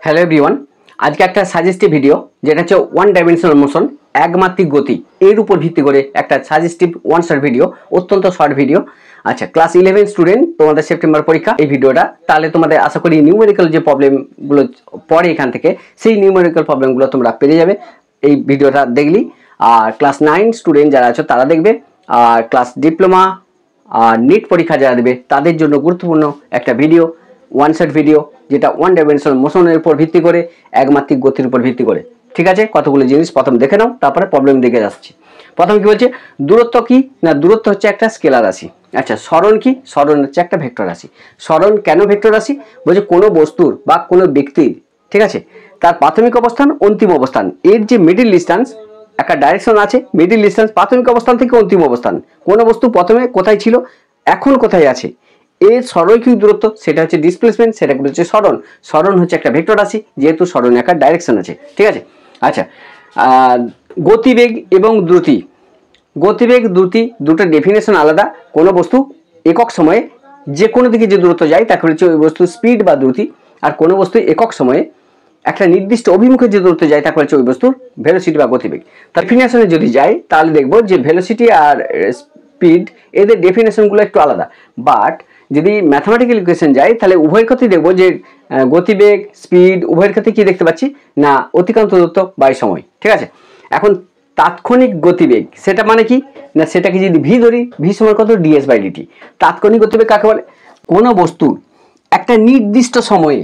Hello everyone, আজকে একটা suggestive video যেটা হচ্ছে ওয়ান ডাইমেনশনাল মোশন, একমাত্রিক গতি, এর উপর ভিত্তি করে একটা সাজেস্টিভ ওয়ান শর্ট ভিডিও, অত্যন্ত শর্ট ভিডিও। আচ্ছা, ক্লাস 11 স্টুডেন্ট, তোমাদের সেপ্টেম্বর পরীক্ষা। এই ভিডিওটা তাহলে তোমাদের আশা করি নিউমেরিক্যাল যে প্রবলেমগুলো পড়ে এখান থেকে, সেই নিউমেরিক্যাল প্রবলেমগুলো তোমরা পেরে যাবে এই ভিডিওটা দেখলি। আর ক্লাস 9 স্টুডেন্ট যারা আছো তারা দেখবে, আর ক্লাস ডিপ্লোমা আর নিট পরীক্ষা যারা দেবে তাদের জন্য গুরুত্বপূর্ণ একটা ভিডিও, ওয়ান শট ভিডিও, যেটা ওয়ান ডাইমেনশনাল মোশনের উপর ভিত্তি করে, একমাত্রিক গতির উপর ভিত্তি করে। ঠিক আছে, কতগুলো জিনিস প্রথম দেখে নাও, তারপরে প্রবলেম দেখে যাচ্ছি। প্রথম কি বলছে, দূরত্ব কি না, দূরত্ব হচ্ছে একটা স্কেলার রাশি। আচ্ছা, সরণ কি, সরণ হচ্ছে একটা ভেক্টর রাশি। সরণ কেন ভেক্টর রাশি? বলছে কোনো বস্তুর বা কোনো ব্যক্তির, ঠিক আছে, তার প্রাথমিক অবস্থান, অন্তিম অবস্থান, এর যে মিডিল ডিস্টেন্স, একটা ডাইরেকশন আছে, মিডিল ডিস্টেন্স প্রাথমিক অবস্থান থেকে অন্তিম অবস্থান, কোনো বস্তু প্রথমে কোথায় ছিল, এখন কোথায় আছে, এর সরৈখিক দূরত্ব, সেটা হচ্ছে ডিসপ্লেসমেন্ট, সেটাকে বলছে সরণ। সরণ হচ্ছে একটা ভেক্টর রাশি, যেহেতু সরণে একটা ডাইরেকশন আছে। ঠিক আছে, আচ্ছা, গতিবেগ এবং দ্রুতি। গতিবেগ দ্রুতি দুটো ডেফিনেশন আলাদা। কোনো বস্তু একক সময়ে যে কোনো দিকে যে দূরত্ব যায় তাকে হচ্ছে ওই বস্তু স্পিড বা দ্রুতি, আর কোনো বস্তু একক সময়ে একটা নির্দিষ্ট অভিমুখে যে দূরত্ব যায় তাকে হচ্ছে ওই বস্তুর ভেলোসিটি বা গতিবেগ। তার ডেফিনেশনে যদি যাই তাহলে দেখবো যে ভেলোসিটি আর স্পিড, এদের ডেফিনেশনগুলো একটু আলাদা। বাট যদি ম্যাথমেটিক্যাল ইকুয়েশন যাই তাহলে উভয়ের ক্ষেত্রেই দেখবো যে গতিবেগ, স্পিড উভয়ের ক্ষেত্রে কি দেখতে পাচ্ছি না, অতিক্রান্ত দূরত্ব বাই সময়। ঠিক আছে, এখন তাৎক্ষণিক গতিবেগ সেটা মানে কি না, সেটাকে যদি ভি ধরি, ভি সমান কত, ডিএস বাই ডিটি। তাৎক্ষণিক গতিবেগ কাকে বলে? কোনো বস্তু একটা নির্দিষ্ট সময়ে,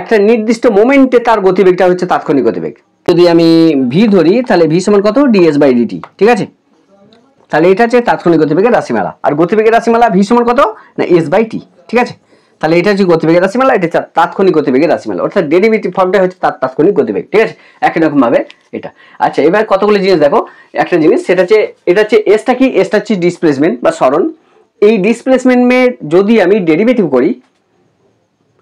একটা নির্দিষ্ট মোমেন্টে তার গতিবেগটা হচ্ছে তাৎক্ষণিক গতিবেগ। যদি আমি ভি ধরি তাহলে ভি সমান কত, ডিএস বাই ডিটি। ঠিক আছে, তাহলে এটা হচ্ছে তাৎক্ষণিক গতিবেগের রাশিমালা। আর গতিবেগের রাশিমালা ভি সমান কত না, এস বাই টি। ঠিক আছে, তাহলে এটা হচ্ছে গতিবেগের রাশিমালা, এটা হচ্ছে তাৎক্ষণিক গতিবেগের রাশিমালা, অর্থাৎ ডেরিভেটিভ ফর্মটা হচ্ছে তার তাৎক্ষণিক গতিবেগ। ঠিক আছে, একই রকম ভাবে এটা। আচ্ছা, এবার কতগুলো জিনিস দেখো। একটা জিনিস সেটা হচ্ছে, এটা হচ্ছে এসটা কি, এসটা হচ্ছে ডিসপ্লেসমেন্ট বা সরণ। এই ডিসপ্লেসমেন্টের যদি আমি ডেরিভেটিভ করি,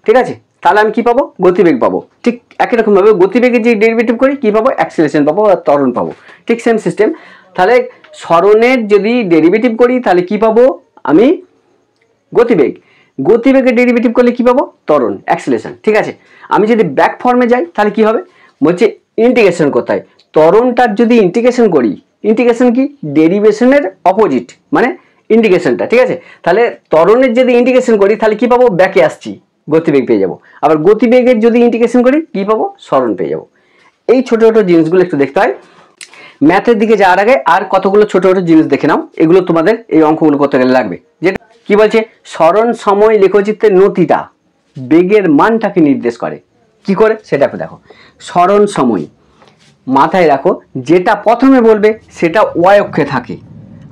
ঠিক আছে, তাহলে আমি কি পাবো, গতিবেগ পাবো। ঠিক একই রকম ভাবে গতিবেগের যে ডেরিভেটিভ করি কি পাবো, অ্যাক্সিলারেশন পাবো আর ত্বরণ পাবো। ঠিক সেম সিস্টেম। তাহলে সরণের যদি ডেরিভেটিভ করি তাহলে কি পাবো আমি, গতিবেগ। গতিবেগের ডেরিভেটিভ করলে কি পাবো, ত্বরণ, অ্যাক্সিলারেশন। ঠিক আছে, আমি যদি ব্যাক ফর্মে যাই তাহলে কি হবে, বলছে ইন্টিগ্রেশন করতে হয়। ত্বরণটার যদি ইন্টিগ্রেশন করি, ইন্টিগ্রেশন কি, ডেরিভেশনের অপোজিট মানে ইন্টিগ্রেশনটা। ঠিক আছে, তাহলে ত্বরণের যদি ইন্টিগ্রেশন করি তাহলে কি পাবো, ব্যাকে আসছি, গতিবেগ পেয়ে যাবো। আবার গতিবেগের যদি ইন্টিগ্রেশন করি কি পাবো, সরণ পেয়ে যাবো। এই ছোট ছোট জিনিসগুলো একটু দেখতে হয়। ম্যাথের দিকে যাওয়ার আগে আর কতগুলো ছোট ছোট জিনিস দেখে নাও, এগুলো তোমাদের এই অঙ্কগুলো করতে গেলে লাগবে। যেটা কি বলছে, সরণ সময় লেখচিত্রের নতিটা বেগের মানটাকে নির্দেশ করে। কি করে সেটা একটু দেখো। সরণ সময় মাথায় রাখো, যেটা প্রথমে বলবে সেটা ওয়াই অক্ষে থাকে,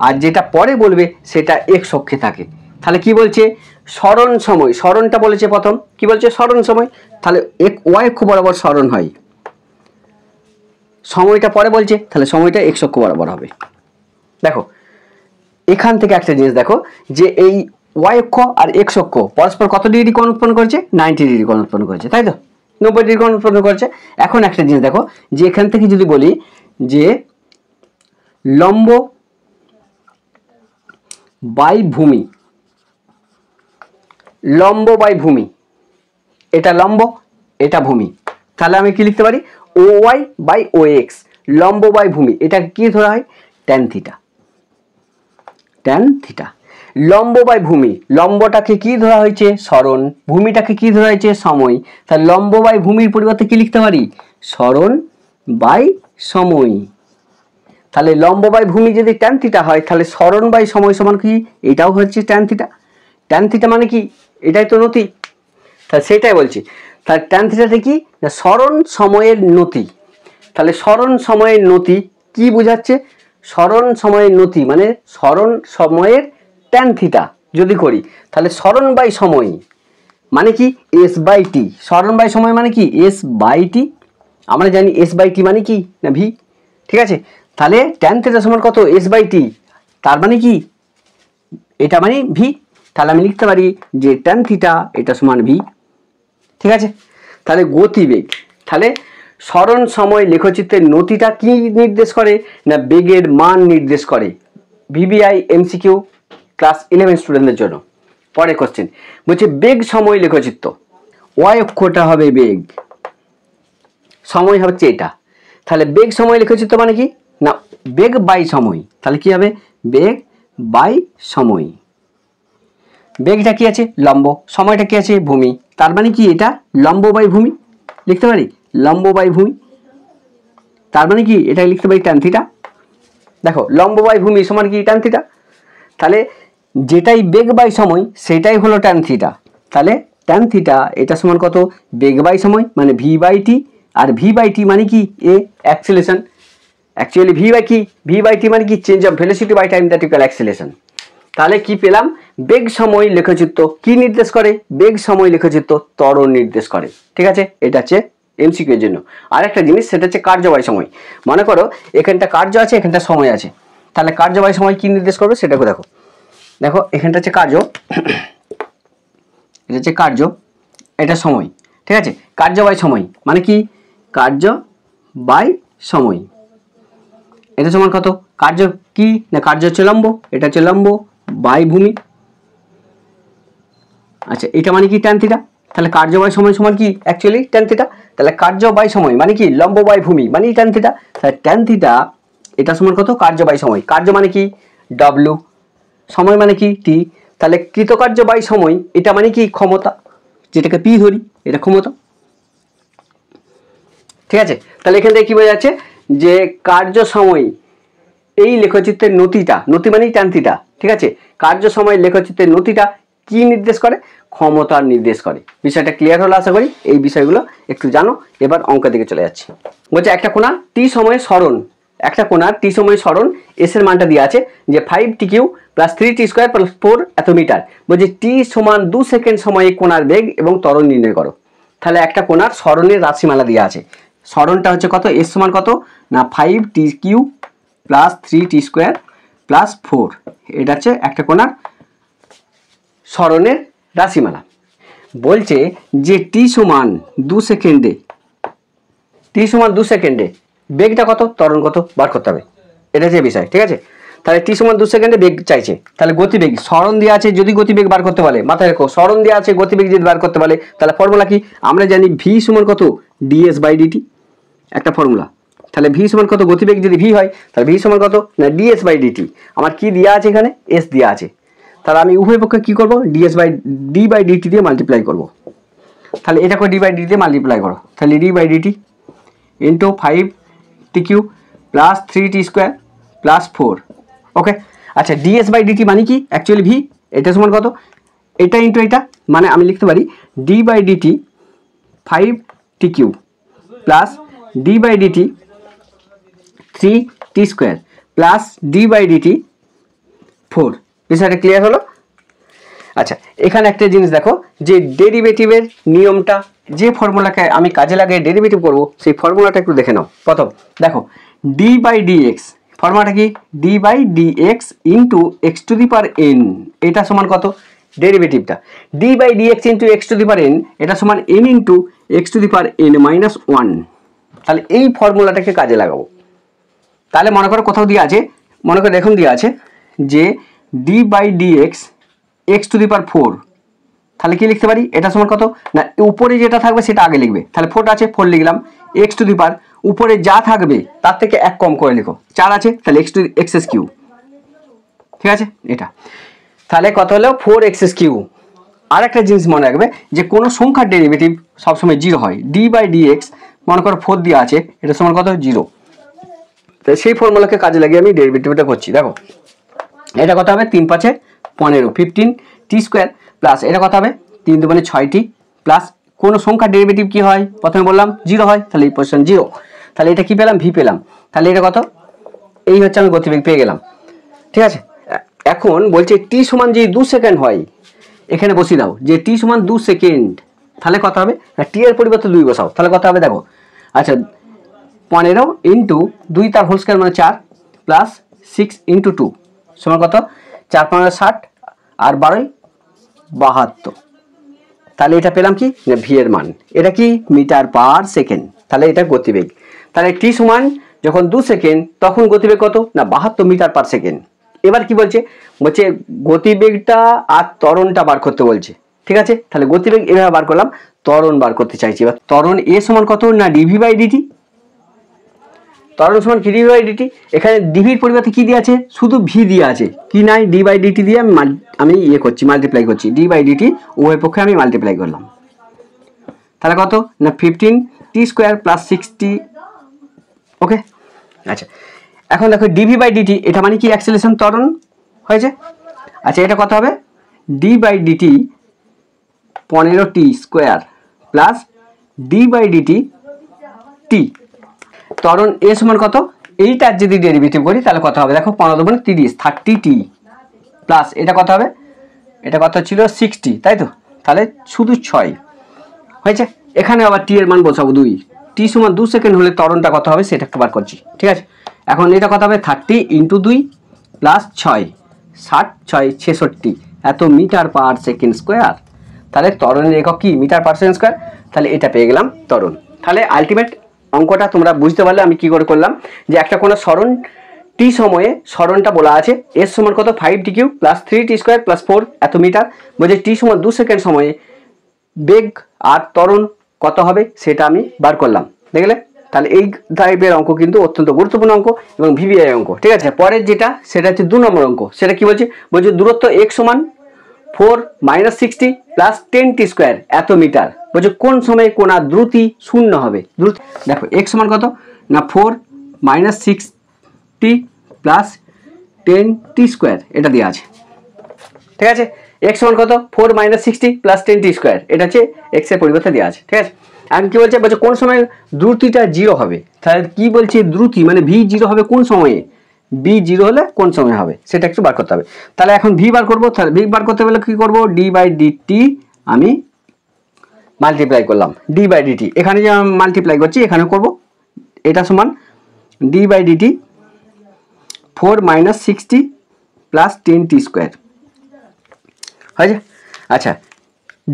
আর যেটা পরে বলবে সেটা এক্স অক্ষে থাকে। তাহলে কি বলছে, সরণ সময়, সরণটা বলেছে প্রথম, কি বলছে, সরণ সময়, তাহলে ওয়াই অক্ষ বরাবর সরণ হয়। সময়টা পরে বলছে, তাহলে সময়টা এক্স অক্ষ বরাবর হবে। দেখো এখান থেকে একটা জিনিস দেখো, যে এই ওয়াই অক্ষ আর এক্স অক্ষ পরস্পর কত ডিগ্রি কোণ উৎপন্ন করেছে, 90 ডিগ্রি কোণ উৎপন্ন করেছে, তাই তো, 90 ডিগ্রি কোণ উৎপন্ন করেছে। এখন একটা জিনিস দেখো, যে এখান থেকে যদি বলি যে লম্ব বাই ভূমি, লম্ব বাই ভূমি, এটা লম্ব এটা ভূমি, তাহলে আমি কি লিখতে পারি, ও ওয়াই বাই ও এক্স, লম্ব বাই ভূমি, এটা কি ধরা হয়, ট্যান থিটা। ট্যান থিটা, লম্ব বাই ভূমি, লম্বটাকে কি ধরা হয়েছে, সরণ, ভূমিটাকে কি ধরা হয়েছে, সময়। তাহলে লম্ব বাই ভূমির পরিবর্তে কি লিখতে পারি, সরণ বাই সময়। তাহলে লম্ব বাই ভূমি যদি ট্যান থিটা হয়, তাহলে সরণ বাই সময় সমান কি, এটাও হচ্ছে ট্যান থিটা। ট্যান থিটা মানে কি, এটাই তো নতি, তাহলে সেটাই বলছি। তাহলে ট্যান থিটাতে কি, সরণ সময়ের নতি। তাহলে সরণ সময়ের নতি কি বোঝাচ্ছে, সরণ সময়ের নতি মানে সরণ সময়ের ট্যান থিটা যদি করি, তাহলে সরণ বাই সময় মানে কি, এস বাই টি। সরণ বাই সময় মানে কি, এস বাই টি। আমরা জানি এস বাই টি মানে কি না, ভি। ঠিক আছে, তাহলে ট্যান থিটা সমান কত, এস বাই টি, তার মানে কি, এটা মানে ভি। তাহলে আমি লিখতে পারি যে ট্যান থিটা এটা সমান ভি। ঠিক আছে, তাহলে গতিবেগ, তাহলে সরণ সময় লেখচিত্রের নতিটা কি নির্দেশ করে না, বেগের মান নির্দেশ করে। ভিবিআই এমসিকিউ ক্লাস 11 স্টুডেন্টদের জন্য। পরে কোশ্চেন বলছে বেগ সময় লেখচিত্র, ওয়াই অক্ষটা হবে বেগ, সময় হচ্ছে এটা। তাহলে বেগ সময় লেখচিত্র মানে কি না বেগ বাই সময়, তাহলে কি হবে বেগ বাই সময়। বেগটা কি আছে লম্ব, সময়টা কি আছে ভূমি, তার মানে কি এটা লম্ব বাই ভূমি লিখতে পারি, লম্ব বাই ভূমি। তার মানে কি এটা লিখতে পারি ট্যান থিটা। দেখো লম্ব বাই ভূমি সমান কি ট্যান থিটা, তাহলে যেটাই বেগ বাই সময় সেটাই হলো ট্যান থিটা। তাহলে ট্যান থিটা এটা সমান কত বেগ বাই সময় মানে ভি বাই টি, আর ভি বাই টি মানে কি এ acceleration. Actually v by t মানে কি change of velocity by time that equal acceleration. তাহলে কি পেলাম বেগ সময় লেখচিত্র কি নির্দেশ করে, বেগ সময় লেখচিত্র ত্বরণ নির্দেশ করে। ঠিক আছে, এটা হচ্ছে এমসিকিউ এর জন্য। আর একটা জিনিস সেটা হচ্ছে কার্য বাই সময়। মনে করো এখানটা কার্য আছে এখানটা সময় আছে, তাহলে কার্য বাই সময় কি নির্দেশ করবে সেটাকে দেখো। দেখো এখানটা হচ্ছে কার্য, এটা হচ্ছে কার্য, এটা সময়। ঠিক আছে, কার্য বাই সময় মানে কি কার্য বাই সময়, এটা সমান কত কার্য কি না কার্য হচ্ছে লম্ব, এটা হচ্ছে লম্ব বাই ভূমি। আচ্ছা এটা মানে কি ট্যান থিটা, তাহলে কার্য বাই সময় সমান কি অ্যাকচুয়ালি ট্যান থিটা। তাহলে কার্য বাই সময় মানে কি লম্ব বাই ভূমি মানে ট্যান থিটা। তাহলে ট্যান থিটা এটা সমান কত কার্য বাই সময়, কার্য মানে কি ডব্লু, সময় মানে কি টি। তাহলে কৃতকার্য বাই সময় এটা মানে কি ক্ষমতা, যেটাকে পি ধরি এটা ক্ষমতা। ঠিক আছে, তাহলে এখান থেকে কি বোঝা যাচ্ছে যে কার্য সময় এই লেখচিত্রের নতিটা, নতি মানেই ট্যান থিটা। ঠিক আছে, কার্য সময় লেখচিত্রের নতিটা কি নির্দেশ করে ক্ষমতার নির্দেশ করে। বিষয়টা ক্লিয়ার হলো আশা করি, এই বিষয়গুলো একটু জানো। এবার অঙ্কের দিকে চলে যাচ্ছি। বলছে একটা কোণা টি সময়ে সরণ, একটা কোণার টি সময়ে সরণ এস এর মানটা দিয়ে আছে যে 5t³ প্লাস 3t² প্লাস 4 এত মিটার। বলছে টি সমান 2 সেকেন্ড সময়ে কোণার বেগ এবং ত্বরণ নির্ণয় করো। তাহলে একটা কোণার সরণের রাশিমালা দিয়ে আছে, সরণটা হচ্ছে কত এস সমান কত না 5t³ প্লাস 3t² প্লাস 4, এটা হচ্ছে একটা কোণার সরণের রাশিমালা। বলছে যে টি সমান 2 সেকেন্ডে, টি সমান 2 সেকেন্ডে বেগটা কত ত্বরণ কত বার করতে হবে, এটা হচ্ছে বিষয়। ঠিক আছে, তাহলে টি সমান 2 সেকেন্ডে বেগ চাইছে, তাহলে গতিবেগ সরণ দেওয়া আছে, যদি গতিবেগ বার করতে বলে মাথায় রেখো সরণ দেওয়া আছে গতিবেগ যদি বার করতে বলে তাহলে ফর্মুলা কি আমরা জানি ভি সমান কত ডিএস বাই ডিটি, একটা ফর্মুলা। তাহলে ভি সমান কত গতিবেগ যদি ভি হয় তাহলে ভি সমান কত না ডিএস বাই ডিটি। আমার কি দেওয়া আছে এখানে এস দেওয়া আছে, তাহলে আমি উভয় পক্ষে কি করব ds by d by dt দিয়ে মাল্টিপ্লাই করব। তাহলে এটা করে ডি বাই ডিটি দিয়ে মাল্টিপ্লাই করো, তাহলে d by dt into 5t³ plus 3t² plus 4। Okay, আচ্ছা ডিএস বাই ডিটি মানে কি অ্যাকচুয়ালি ভি, এটা সমান কত এটা ইন্টু এটা, মানে আমি লিখতে পারি d by dt 5t³ plus d by dt 3t² plus d by dt 4। বিষয়টা ক্লিয়ার হলো। আচ্ছা এখানে একটা জিনিস দেখো যে ডেরিভেটিভের নিয়মটা, যে ফর্মুলাকে আমি কাজে লাগিয়ে ডেরিভেটিভ করব সেই ফর্মুলাটা একটু দেখে নাও। প্রথম দেখো ডি বাই ডিএক্স, ফর্মুলাটা কি d by dx into x to the power n, এটা সমান কত ডেরিভেটিভটা d by dx into x to the power n, এটা সমান n into x to the power n minus 1। তাহলে এই ফর্মুলাটাকে কাজে লাগাবো। তাহলে মনে করো কোথাও দিয়ে আছে, মনে করো এখন দিয়ে আছে যে d by dx x to the power 4, তাহলে কি লিখতে পারি এটা সমান কত না উপরে যেটা থাকবে সেটা আগে লিখবে, তাহলে 4 আছে 4 লিখলাম, এক্স টু দি পাওয়ার উপরে যা থাকবে তার থেকে এক কম করে লিখো, 4 আছে তাহলে x3। ঠিক আছে এটা, তাহলে কত হলো 4x3। আর একটা জিনিস মনে রাখবে যে কোনো সংখ্যার ডেরিভেটিভ সবসময় 0 হয়। ডি বাই ডিএক্স মনে করো 4 দিয়ে আছে, এটা সমান কত 0। তাই সেই ফর্মুলাকে কাজে লাগিয়ে আমি ডেরিভেটিভটা করছি। দেখো এটা কত হবে 3 5 15 15t² প্লাস এটা কত হবে 3 2 6t প্লাস কোনো সংখ্যার ডেরিভেটিভ কি হয় প্রথমে বললাম 0 হয়, তাহলে এই পজিশন 0। তাহলে এটা কি পেলাম ভি পেলাম, তাহলে এটা কত এই হচ্ছে আমি গতিবেগ পেয়ে গেলাম। ঠিক আছে, এখন বলছে টি সমান যদি 2 সেকেন্ড হয়, এখানে বসিয়ে দাও যে টি সমান 2 সেকেন্ড, তাহলে কত হবে টি এর পরিবর্তে 2 বসাও, তাহলে কত হবে দেখো। আচ্ছা 15 ইন্টু 2 তার হোল স্কয়ার মানে 4 প্লাস 6 ইন্টু 2 সমান কত 4 15 60 আর 12 72। তাহলে এটা পেলাম কি না ভি এর মান, এটা কি মিটার পার সেকেন্ড, তাহলে এটা গতিবেগ। তাহলে টি সমান যখন 2 সেকেন্ড তখন গতিবেগ কত না 72 মিটার পার সেকেন্ড। এবার কি বলছে বলছে গতিবেগটা আর ত্বরণটা বার করতে বলছে। ঠিক আছে, তাহলে গতিবেগ এভাবে বার করলাম, ত্বরণ বার করতে চাইছি। এবার ত্বরণ এ সমান কত না ডিভি বাই ডিটি, ত্বরণ সমান কি ডিভি বাই ডিটি। এখানে ডিভির পরিবর্তে কি দিয়ে আছে, শুধু ভি দিয়ে আছে, কি নাই ডি বাই ডিটি দিয়ে আমি ইয়ে করছি, মাল্টিপ্লাই করছি, ডি বাই ডিটি উভয় পক্ষে আমি মাল্টিপ্লাই করলাম। তাহলে কত না 15 টি স্কোয়ার প্লাস 60। ওকে, আচ্ছা এখন দেখো ডিভি বাই ডিটি, এটা মানে কি অ্যাক্সেলারেশন ত্বরণ হয়েছে। আচ্ছা এটা কত হবে, d by dt 15 t square plus d by dt t. ত্বরণ এ সমান কত, এইটার যদি ডেরিভেটিভ করি তাহলে কত হবে, দেখো 15 দুগুণে 30, 30 টি প্লাস এটা কত হবে, এটা কত ছিল 60, তাই তো, তাহলে শুধু 6 হয়েছে। এখানে আবার টি এর মান বসাবো 2, টি সমান 2 সেকেন্ড হলে ত্বরণটা কত হবে সেটা একটু বার করছি, ঠিক আছে। এখন এটা কত হবে 30 ইন্টু 2 প্লাস 6, 60 6 66 এত মিটার পার সেকেন্ড স্কোয়ার। তাহলে ত্বরণের একক কি মিটার পার সেকেন্ড স্কোয়ার, তাহলে এটা পেয়ে গেলাম ত্বরণ। তাহলে আলটিমেট অঙ্কটা তোমরা বুঝতে পারলে আমি কি করে করলাম, যে একটা কোনো সরণ টি সময়ে সরণটা বলা আছে এর সমান কত 5 টি কিউব প্লাস 3 টি স্কোয়ার প্লাস 4 এত মিটার, বলছে টি সমান 2 সেকেন্ড সময়ে বেগ আর ত্বরণ কত হবে সেটা আমি বার করলাম, দেখলে। তাহলে এই টাইপের অঙ্ক কিন্তু অত্যন্ত গুরুত্বপূর্ণ অঙ্ক এবং ভিভিআই অঙ্ক, ঠিক আছে। পরের যেটা সেটা হচ্ছে 2 নম্বর অঙ্ক, সেটা কি বলছে, বলছে দূরত্ব x সমান 4 - 60 প্লাস 10 টি স্কোয়ার এত মিটার, বলছে কোন সময়ে কোনা দ্রুতি শূন্য হবে। দ্রুতি দেখো x সমান কত না 4 - 60 প্লাস 10 টি স্কোয়ার এটা দেওয়া আছে, ঠিক আছে। x সমান কত 4 - 60 প্লাস 10 টি স্কোয়ার, এটা হচ্ছে x এর পরিবর্তে দেওয়া আছে, ঠিক আছে। এখন কি বলছে, বলছে কোন সময় দ্রুতিটা 0 হবে, তাহলে কি বলছে দ্রুতি মানে v 0 হবে কোন সময়ে, b 0 হলে কোন সময় হবে সেটা একটু বার করতে হবে। তাহলে এখন v বার করবো, তাহলে v বার করতে হলে কি করব, d বাই dt আমি মাল্টিপ্লাই করলাম, d বাই dt এখানে যে মাল্টিপ্লাই করছি এখানে করব, এটা সমান d by dt 4 - 60 plus 10 t squared হয়েছে। আচ্ছা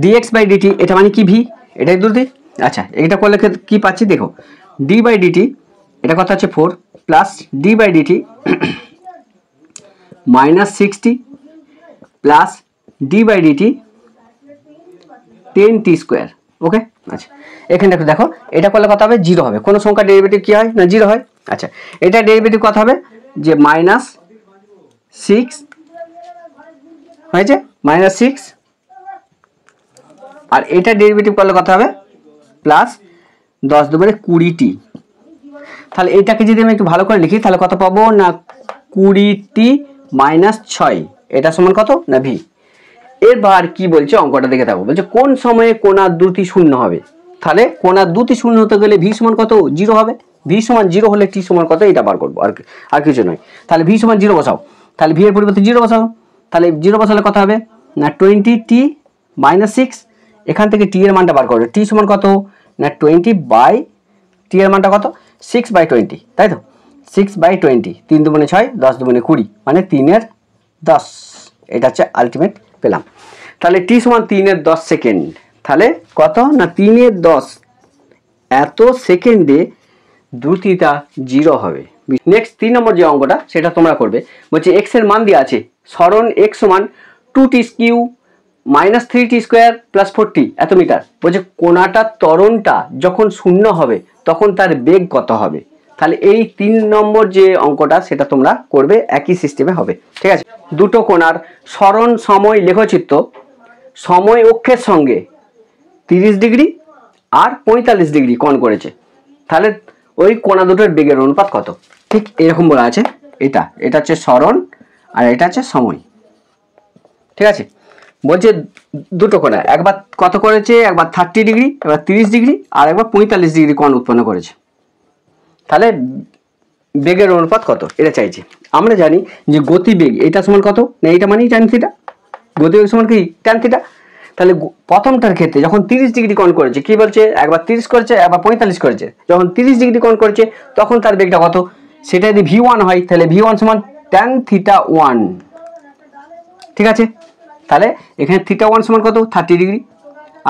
dx বাই dt এটা মানে কি v, এটাই দ্রুতি। আচ্ছা এটা করলে কি পাচ্ছি দেখো, d বাই dt এটা কত আছে 4 plus d by dt -60 plus d by dt 10 t square. Okay, আচ্ছা এখানে দেখো এটা করলে কত হবে 0 হবে, কোন সংখ্যা ডেরিভেটিভ কি হয় না 0 হয়। আচ্ছা এটা ডেরিভেটিভ কত হবে, যে -6 হয়েছে, -6 আর এটা ডেরিভেটিভ করলে কত হবে প্লাস 10 দুবারে 20 টি। তাহলে এটাকে যদি আমি একটু ভালো করে লিখি তাহলে কত পাবো না 20 - 6 এটা সমান কত না ভি। এবার কি বলছে অঙ্কটা দেখে থাকো, বলছে কোন সময়ে কোণার দ্রুতি শূন্য হবে, তাহলে কোণার দ্রুতি শূন্য হতে গেলে ভি সমান কত 0 হবে, ভি সমান 0 হলে টি সমান কত এটা বার করবো, আর কিছু নয়। তাহলে ভি সমান 0 বসাও, তাহলে ভি এর পরিবর্তে 0 বসাও, তাহলে 0 বসালে কত হবে না 20t - 6, এখান থেকে টি এর মানটা বার করবে, টি সমান কত না 20 বাই টি এর মানটা কত 6/20, তাই তো 6/20, 3 দুগুণে 6 10 দুগুণে 20 মানে 3 × 10, এটা হচ্ছে আলটিমেট পেলাম। তাহলে টি সমান 3 × 10 সেকেন্ড, তাহলে কত না 3 × 10 এত সেকেন্ডে দ্রুতিটা 0 হবে। নেক্সট 3 নম্বর যে অঙ্কটা সেটা তোমরা করবে, বলছে x এর মান দেওয়া আছে, সরণ x সমান 2t Q -3t square plus 4t এত মিটার, বলছে কোণাটার ত্বরণটা যখন শূন্য হবে তখন তার বেগ কত হবে। তাহলে এই 3 নম্বর যে অঙ্কটা সেটা তোমরা করবে একই সিস্টেমে হবে, ঠিক আছে। দুটো কোণার সরণ সময় লেখচিত্র সময় অক্ষের সঙ্গে 30 ডিগ্রি আর 45 ডিগ্রি কোণ করেছে, তাহলে ওই কোণা দুটোর বেগের অনুপাত কত, ঠিক এরকম বলা আছে। এটা হচ্ছে সরণ আর এটা হচ্ছে সময়, ঠিক আছে। বলছে দুটো কোণা একবার কত করেছে, একবার 30 ডিগ্রি একবার 30 ডিগ্রি আর একবার 45 ডিগ্রি কোণ উৎপন্ন করেছে, তাহলে বেগের অনুপাত কত এটা চাইছে। আমরা জানি যে গতিবেগ এটা সমান কত না, এটা মানেই tan থিটা, গতিবেগ সমান কি tan থিটা। তাহলে প্রথমটার ক্ষেত্রে যখন 30 ডিগ্রি কোণ করেছে কি বলছে, একবার 30 করেছে একবার 45 করেছে, যখন 30 ডিগ্রি কোণ করেছে তখন তার বেগটা কত, সেটা যদি v1 হয় তাহলে v1 সমান tan থিটা 1, ঠিক আছে। তাহলে এখানে থিটা 1 সমান কত 30 ডিগ্রি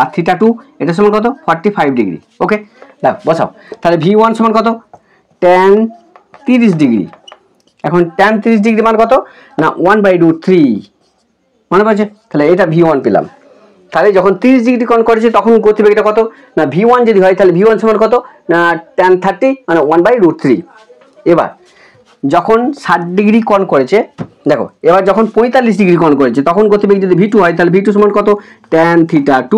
আর থিটা 2 এটা সমান কত 45 ডিগ্রি। ওকে দাও বসাও, তাহলে v1 সমান কত tan 30 ডিগ্রি, এখন tan 30 ডিগ্রি মান কত না 1/√3 মনে পড়ছে, তাহলে এটা v1 পেলাম। তাহলে যখন 30 ডিগ্রি কোণ করেছে তখন গতিবেগটা কত না v1 যদি হয় তাহলে v1 সমান কত না tan 30 মানে 1/√3। এবার যখন 60 ডিগ্রি কোণ করেছে দেখো, এবার যখন 45 ডিগ্রি কোণ করেছে তখন গতিবেগ যদি v2 হয় তাহলে v2 সমান কত tan θ2,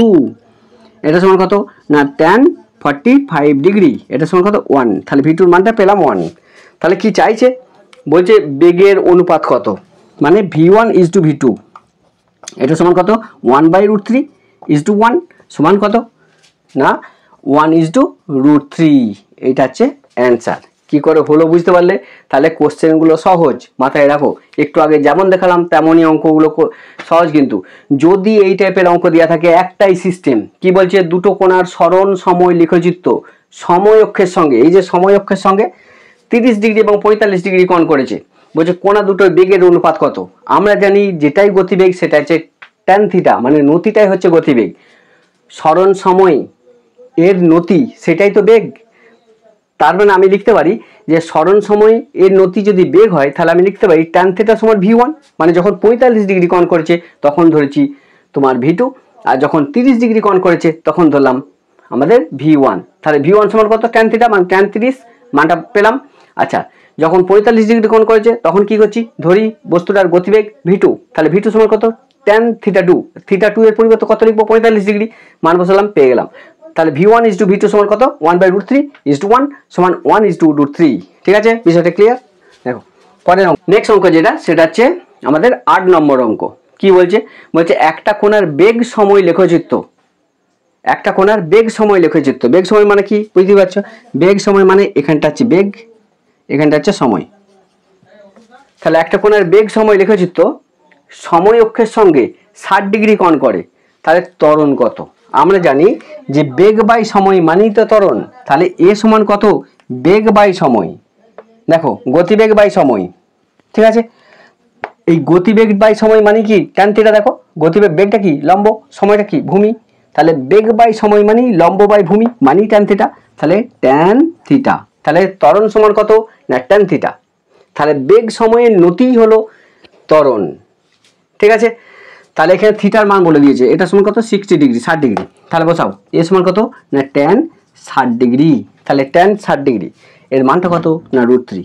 এটা সমান কত না tan 45 ডিগ্রি, এটা সমান কত 1, তাহলে v2 এর মানটা পেলাম 1। তাহলে কি চাইছে বলছে বেগের অনুপাত কত, মানে v1 is to v2, এটা সমান কত 1/√3 is to 1 সমান কত না 1 is to √3। এইটা হচ্ছে অ্যান্সার। কি করে হলো বুঝতে পারলে? তাহলে কোশ্চেনগুলো সহজ, মাথায় রাখো। একটু আগে যেমন দেখালাম তেমনই অঙ্কগুলো সহজ, কিন্তু যদি এই টাইপের অঙ্ক দেওয়া থাকে একটাই সিস্টেম, কি বলছে দুটো কোণার সরণ সময় লেখচিত্র সময় অক্ষের সঙ্গে, এই যে সময় অক্ষের সঙ্গে 30 ডিগ্রি এবং 45 ডিগ্রি কোণ করেছে, বলছে কোণা দুটোর বেগের অনুপাত কত। আমরা জানি যেটাই গতিবেগ সেটা হচ্ছে tan θ, মানে নতিটাই হচ্ছে গতিবেগ, সরণ সময় এর নতি সেটাই তো বেগ। তার মানে আমি লিখতে পারি যে সরণ সময় এর নতি যদি বেগ হয় তাহলে আমি লিখতে পারি tan θ সমান v1, মানে যখন 45 ডিগ্রি কোণ করেছে তখন ধরেছি তোমার v2, আর যখন 30 ডিগ্রি কোণ করেছে তখন ধরলাম আমাদের v1। তাহলে v1 সমান কত tan θ, মানে tan 30 মানটা পেলাম। আচ্ছা, যখন 45 ডিগ্রি কোণ করেছে তখন কি করছি, ধরি বস্তুটার গতিবেগ v2, তাহলে v2 সমান কত tan θ2, θ2 এর পরিবর্তে কত লিখবো 45 ডিগ্রি, মান বসালাম পেয়ে গেলাম। তাহলে v1 is to v2 সমান কত 1/√3 is to 1 সমান 1 is to √3। ঠিক আছে, বিষয়টা ক্লিয়ার? দেখো পরের অঙ্ক, নেক্সট অঙ্ক যেটা সেটা হচ্ছে আমাদের 8 নম্বর অঙ্ক। কি বলছে, বলছে একটা কোণার বেগ সময় লেখচিত্র, একটা কোণার বেগ সময় লেখচিত্র, বেগ সময় মানে কি বুঝতে পারছো, বেগ সময় মানে এখানটা হচ্ছে বেগ, এখানটা হচ্ছে সময়। তাহলে একটা কোণার বেগ সময় লেখচিত্র সময় অক্ষের সঙ্গে 60 ডিগ্রি কোণ করে, তাহলে ত্বরণ কত। আমরা জানি যে বেগ বাই সময় মানেই তো ত্বরণ, তাহলে এ সমান কত বেগ বাই সময়, দেখো গতিবেগ বাই সময়। ঠিক আছে, এই গতিবেগ বাই সময় মানে কি tan θ, দেখো গতিবেগ, বেগটা কি লম্ব, সময়টা কি ভূমি, তাহলে বেগ বাই সময় মানে লম্ব বাই ভূমি মানে tan θ, তাহলে tan θ, তাহলে ত্বরণ সমান কত না tan θ। তাহলে বেগ সময়ের নতি হলো ত্বরণ। ঠিক আছে, তাহলে এখানে থিটার মান বলে দিয়েছে, এটা সমান কত 60 ডিগ্রি, 60 ডিগ্রি, তাহলে বসাও এ সমান কত না tan 60 ডিগ্রি, তাহলে tan 60 ডিগ্রি এর মানটা কত না √3।